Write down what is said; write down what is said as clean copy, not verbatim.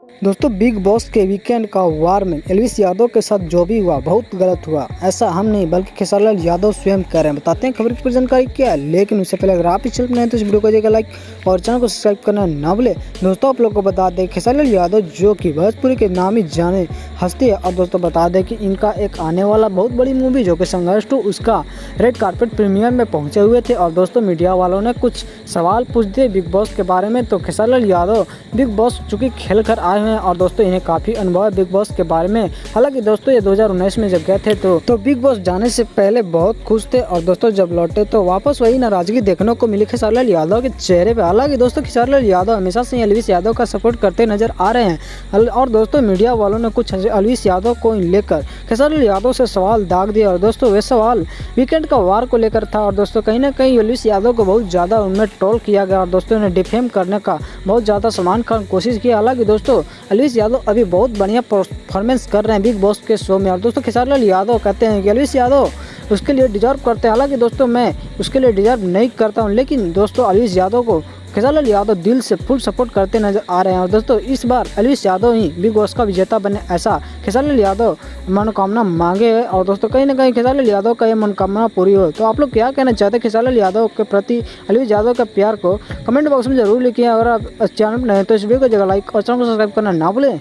दोस्तों big boss के weekend का वार में एल्विस यादव के साथ जो भी हुआ बहुत गलत हुआ। ऐसा हम नहीं बल्कि खेसारी लाल यादव स्वयं कह रहे हैं। बताते हैं खबर की पूरी जानकारी क्या है, लेकिन उससे पहले अगर आप इस चैनल पर नए हैं तो इस वीडियो को जाएगा लाइक और चैनल को सब्सक्राइब करना ना भूले। दोस्तों आप लोग को बता दें खेसारी लाल यादव जो कि भोजपुरी के नामी जाने हस्ती है, और दोस्तों बता दें कि इनका एक आने वाला बहुत बड़ी मूवी जो कि संघर्ष 2 उसका रेड कार्पेट प्रीमियर में पहुंचे हुए थे। और दोस्तों मीडिया वालों ने कुछ सवाल पूछ दिए बिग बॉस के बारे में। तो खेसारी लाल यादव बिग बॉस चूँकि खेल कर आए हुए हैं और दोस्तों इन्हें काफ़ी अनुभव है बिग बॉस के बारे में। हालांकि दोस्तों ये 2019 में जब गए थे तो बिग बॉस जाने से पहले बहुत खुश थे, और दोस्तों जब लौटे तो वापस वही नाराजगी देखने को मिली खेसारी लाल यादव के चेहरे पे। हालांकि दोस्तों खेसारी लाल यादव हमेशा से एल्विस यादव का सपोर्ट करते नजर आ रहे हैं, और दोस्तों मीडिया वालों ने कुछ एल्विस यादव को लेकर खेसारी लाल यादव से सवाल दाग दिया, और दोस्तों वे सवाल वीकेंड का वार को लेकर था। और दोस्तों कहीं ना कहीं एल्विस यादव को बहुत ज़्यादा उनमें ट्रोल किया गया, और दोस्तों ने डिफेम करने का बहुत ज़्यादा सलमान खान कोशिश की। हालांकि दोस्तों एल्विस यादव अभी बहुत बढ़िया परफॉर्मेंस कर रहे हैं बिग बॉस के शो में, और दोस्तों खेसारी लाल यादव कहते हैं कि एल्विस यादव उसके लिए डिजर्व करते हैं। हालांकि दोस्तों मैं उसके लिए डिजर्व नहीं करता हूं, लेकिन दोस्तों एल्विस यादव को खेसारी लाल यादव दिल से फुल सपोर्ट करते नजर आ रहे हैं। और दोस्तों इस बार एल्विस यादव ही बिग बॉस का विजेता बने, ऐसा खेसारी लाल यादव मनोकामना मांगे है। और दोस्तों कहीं ना कहीं खेसारी लाल यादव का ये मनोकामना पूरी हो। तो आप लोग क्या कहना चाहते हैं खेसारी लाल यादव के प्रति एल्विस यादव के प्यार को कमेंट बॉक्स में जरूर लिखिए। अगर आप चैनल पर नए हैं तो इस वीडियो को जगह लाइक और चैनल को सब्सक्राइब करना ना भूलें।